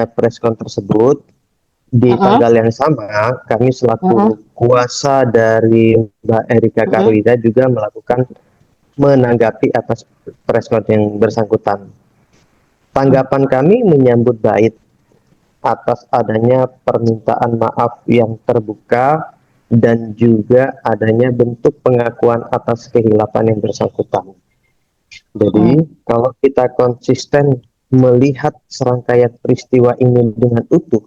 preskon tersebut, di Heeh, tanggal yang sama, kami heeh, selaku kuasa dari Mbak Erika heeh, Karolina juga melakukan menanggapi atas preskon yang bersangkutan. Tanggapan kami menyambut baik atas adanya permintaan maaf yang terbuka dan juga adanya bentuk pengakuan atas kehilapan yang bersangkutan. heeh, Jadi, kalau kita konsisten melihat serangkaian peristiwa ini dengan utuh,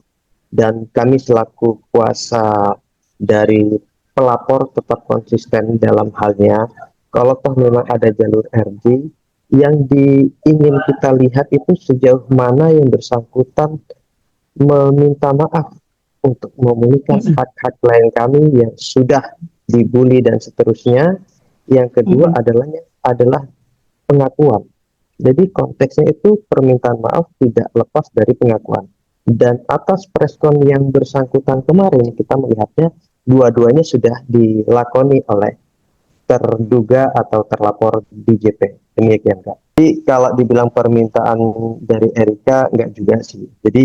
dan kami selaku kuasa dari pelapor tetap konsisten dalam halnya, kalau toh memang ada jalur RJ, yang ingin kita lihat itu sejauh mana yang bersangkutan meminta maaf untuk memulihkan heeh, hak-hak klien kami yang sudah dibully dan seterusnya. Yang kedua heeh, adalah pengakuan. Jadi konteksnya itu permintaan maaf tidak lepas dari pengakuan. Dan atas preskon yang bersangkutan kemarin kita melihatnya dua-duanya sudah dilakoni oleh terduga atau terlapor DJP. Demikian Kak. Jadi kalau dibilang permintaan dari Erika enggak juga sih. Jadi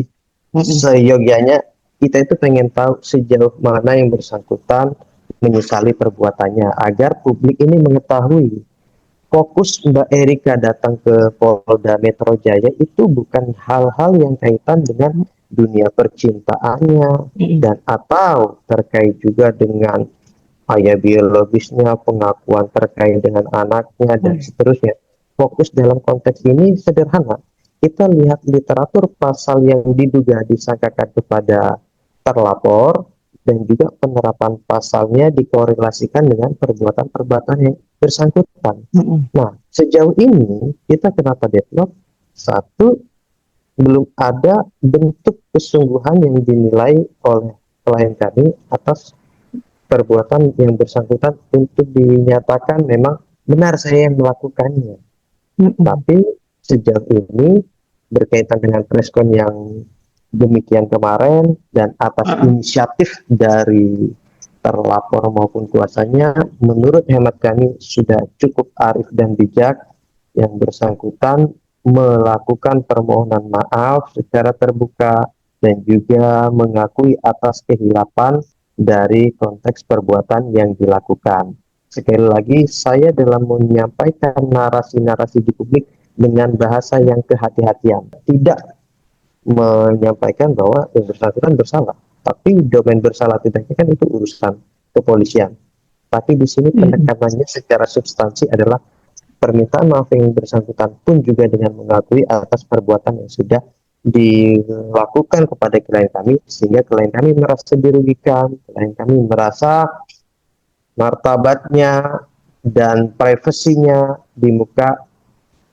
heeh, seyogianya kita itu pengen tahu sejauh mana yang bersangkutan menyesali perbuatannya agar publik ini mengetahui fokus Mbak Erika datang ke Polda Metro Jaya itu bukan hal-hal yang kaitan dengan dunia percintaannya heeh, dan atau terkait juga dengan ayah biologisnya, pengakuan terkait dengan anaknya dan heeh, seterusnya. Fokus dalam konteks ini sederhana. Kita lihat literatur pasal yang diduga disangkakan kepada terlapor dan juga penerapan pasalnya dikorelasikan dengan perbuatan-perbuatan yang bersangkutan. heeh, Nah, sejauh ini kita kenapa deadlock? Satu, belum ada bentuk kesungguhan yang dinilai oleh klien kami atas perbuatan yang bersangkutan untuk dinyatakan memang benar saya yang melakukannya. heeh, Tapi sejauh ini berkaitan dengan preskon yang demikian kemarin dan atas heeh, inisiatif dari terlapor maupun kuasanya, menurut hemat kami sudah cukup arif dan bijak yang bersangkutan melakukan permohonan maaf secara terbuka dan juga mengakui atas kehilapan dari konteks perbuatan yang dilakukan. Sekali lagi, saya dalam menyampaikan narasi-narasi di publik dengan bahasa yang kehati-hatian, tidak menyampaikan bahwa yang bersangkutan bersalah. Tapi domain bersalah tidaknya kan itu urusan kepolisian. Tapi di sini heeh, penekanannya secara substansi adalah permintaan maaf yang bersangkutan pun juga dengan mengakui atas perbuatan yang sudah dilakukan kepada klien kami sehingga klien kami merasa dirugikan, klien kami merasa martabatnya dan privasinya di muka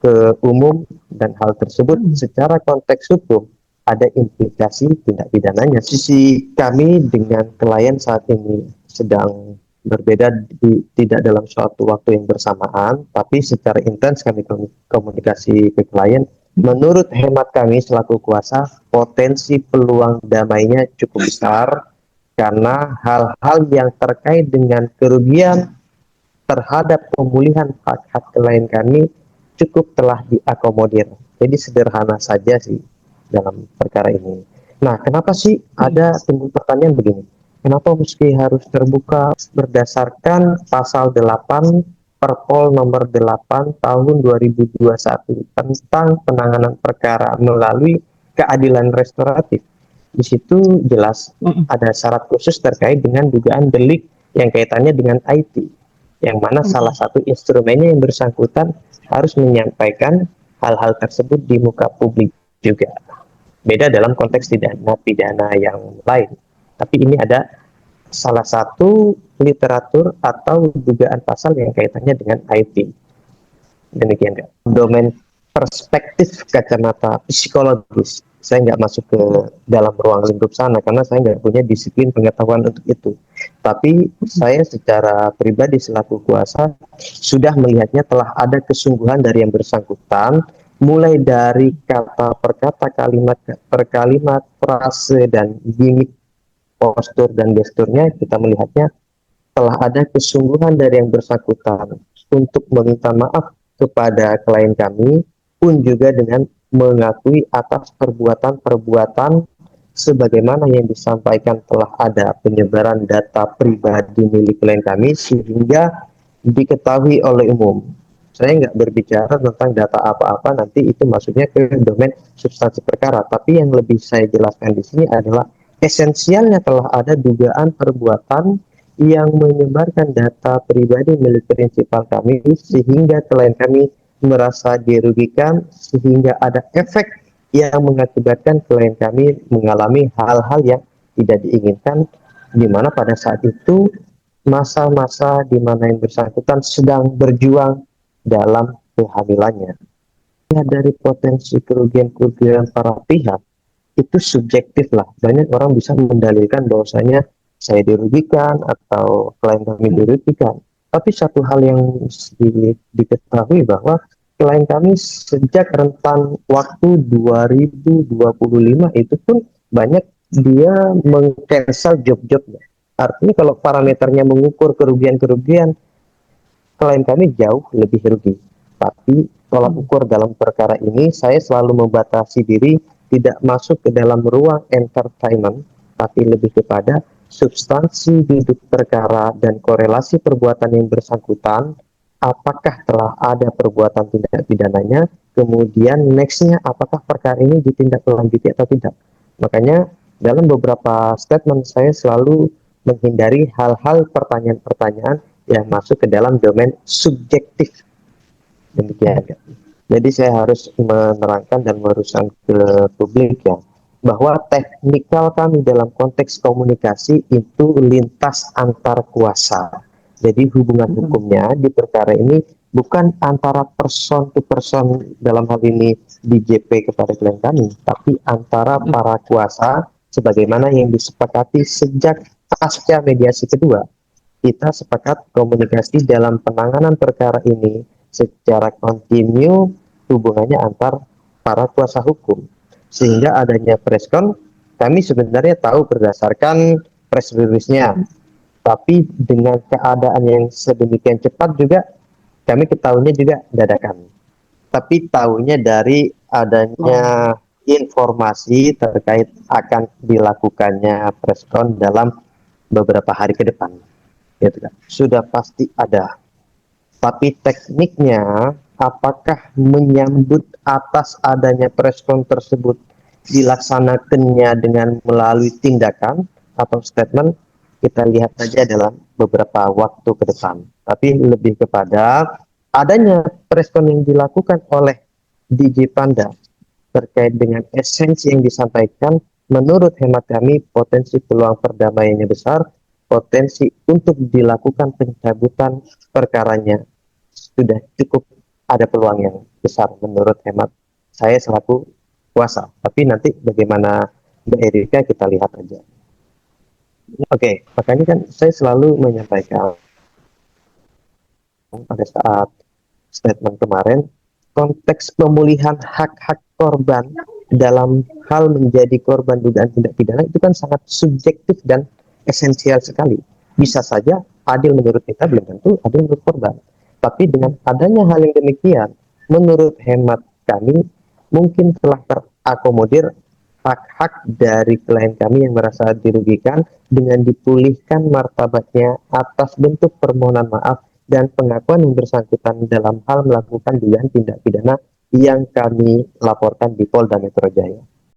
ke umum dan hal tersebut heeh, secara konteks hukum ada implikasi tindak pidananya. Sisi kami dengan klien saat ini sedang berbeda tidak dalam suatu waktu yang bersamaan, tapi secara intens kami komunikasi ke klien. Menurut hemat kami selaku kuasa, potensi peluang damainya cukup besar karena hal-hal yang terkait dengan kerugian terhadap pemulihan hak-hak klien kami cukup telah diakomodir. Jadi sederhana saja sih dalam perkara ini. Nah, kenapa sih heeh, ada timbul pertanyaan begini? Kenapa meski harus terbuka berdasarkan pasal 8 Perpol nomor 8 tahun 2021 tentang penanganan perkara melalui keadilan restoratif. Di situ jelas heeh, ada syarat khusus terkait dengan dugaan delik yang kaitannya dengan IT, yang mana salah heeh, satu instrumennya yang bersangkutan harus menyampaikan hal-hal tersebut di muka publik juga. Beda dalam konteks pidana yang lain. Tapi ini ada salah satu literatur atau dugaan pasal yang kaitannya dengan IT. Demikian Kak. Domain perspektif kacamata psikologis, saya nggak masuk ke dalam ruang lingkup sana karena saya nggak punya disiplin pengetahuan untuk itu. Tapi saya secara pribadi selaku kuasa sudah melihatnya telah ada kesungguhan dari yang bersangkutan, mulai dari kata per kata, kalimat per kalimat, frase dan gimmick, postur dan gesturnya kita melihatnya telah ada kesungguhan dari yang bersangkutan untuk meminta maaf kepada klien kami pun juga dengan mengakui atas perbuatan-perbuatan sebagaimana yang disampaikan telah ada penyebaran data pribadi milik klien kami sehingga diketahui oleh umum. Saya nggak berbicara tentang data apa-apa, nanti itu maksudnya ke domain substansi perkara. Tapi yang lebih saya jelaskan di sini adalah esensialnya telah ada dugaan perbuatan yang menyebarkan data pribadi milik prinsipal kami sehingga klien kami merasa dirugikan, sehingga ada efek yang mengakibatkan klien kami mengalami hal-hal yang tidak diinginkan, di mana pada saat itu masa-masa di mana yang bersangkutan sedang berjuang dalam kehamilannya. Ya, dari potensi kerugian-kerugian para pihak itu subjektif lah. Banyak orang bisa mendalilkan bahwasanya saya dirugikan atau klien kami dirugikan. Tapi satu hal yang diketahui bahwa klien kami sejak rentan waktu 2025 itu pun banyak dia meng-cancel job-jobnya. Artinya kalau parameternya mengukur kerugian-kerugian, klien kami jauh lebih rugi. Tapi tolak ukur dalam perkara ini, saya selalu membatasi diri tidak masuk ke dalam ruang entertainment, tapi lebih kepada substansi duduk perkara dan korelasi perbuatan yang bersangkutan, apakah telah ada perbuatan tindak pidananya, kemudian nextnya apakah perkara ini ditindaklanjuti atau tidak. Makanya dalam beberapa statement saya selalu menghindari hal-hal pertanyaan-pertanyaan yang masuk ke dalam domain subjektif. Demikian. Jadi saya harus menerangkan dan meluruskan ke publik ya, bahwa teknikal kami dalam konteks komunikasi itu lintas antar kuasa. Jadi hubungan hukumnya di perkara ini bukan antara person to person, dalam hal ini DJP kepada klien kami, tapi antara para kuasa sebagaimana yang disepakati sejak pasca mediasi kedua. Kita sepakat komunikasi dalam penanganan perkara ini secara kontinu hubungannya antar para kuasa hukum, sehingga adanya preskon kami sebenarnya tahu berdasarkan press release-nya, tapi dengan keadaan yang sedemikian cepat juga kami ketahuinya juga dadakan, tapi tahunya dari adanya informasi terkait akan dilakukannya preskon dalam beberapa hari ke depan, gitu kan. Sudah pasti ada. Tapi tekniknya, apakah menyambut atas adanya preskon tersebut dilaksanakannya dengan melalui tindakan atau statement, kita lihat saja dalam beberapa waktu ke depan. Tapi lebih kepada adanya preskon yang dilakukan oleh DJ Panda terkait dengan esensi yang disampaikan, menurut hemat kami potensi peluang perdamaiannya besar, potensi untuk dilakukan pencabutan perkaranya sudah cukup ada peluang yang besar menurut hemat saya selaku kuasa. Tapi nanti bagaimana Mbak Erika kita lihat aja. Oke, makanya kan saya selalu menyampaikan pada saat statement kemarin, konteks pemulihan hak-hak korban dalam hal menjadi korban dugaan tindak pidana itu kan sangat subjektif dan esensial sekali. Bisa saja adil menurut kita, belum tentu adil menurut korban. Tapi dengan adanya hal yang demikian, menurut hemat kami, mungkin telah terakomodir hak-hak dari klien kami yang merasa dirugikan dengan dipulihkan martabatnya atas bentuk permohonan maaf dan pengakuan yang bersangkutan dalam hal melakukan dugaan tindak pidana yang kami laporkan di Polda Metro Jaya.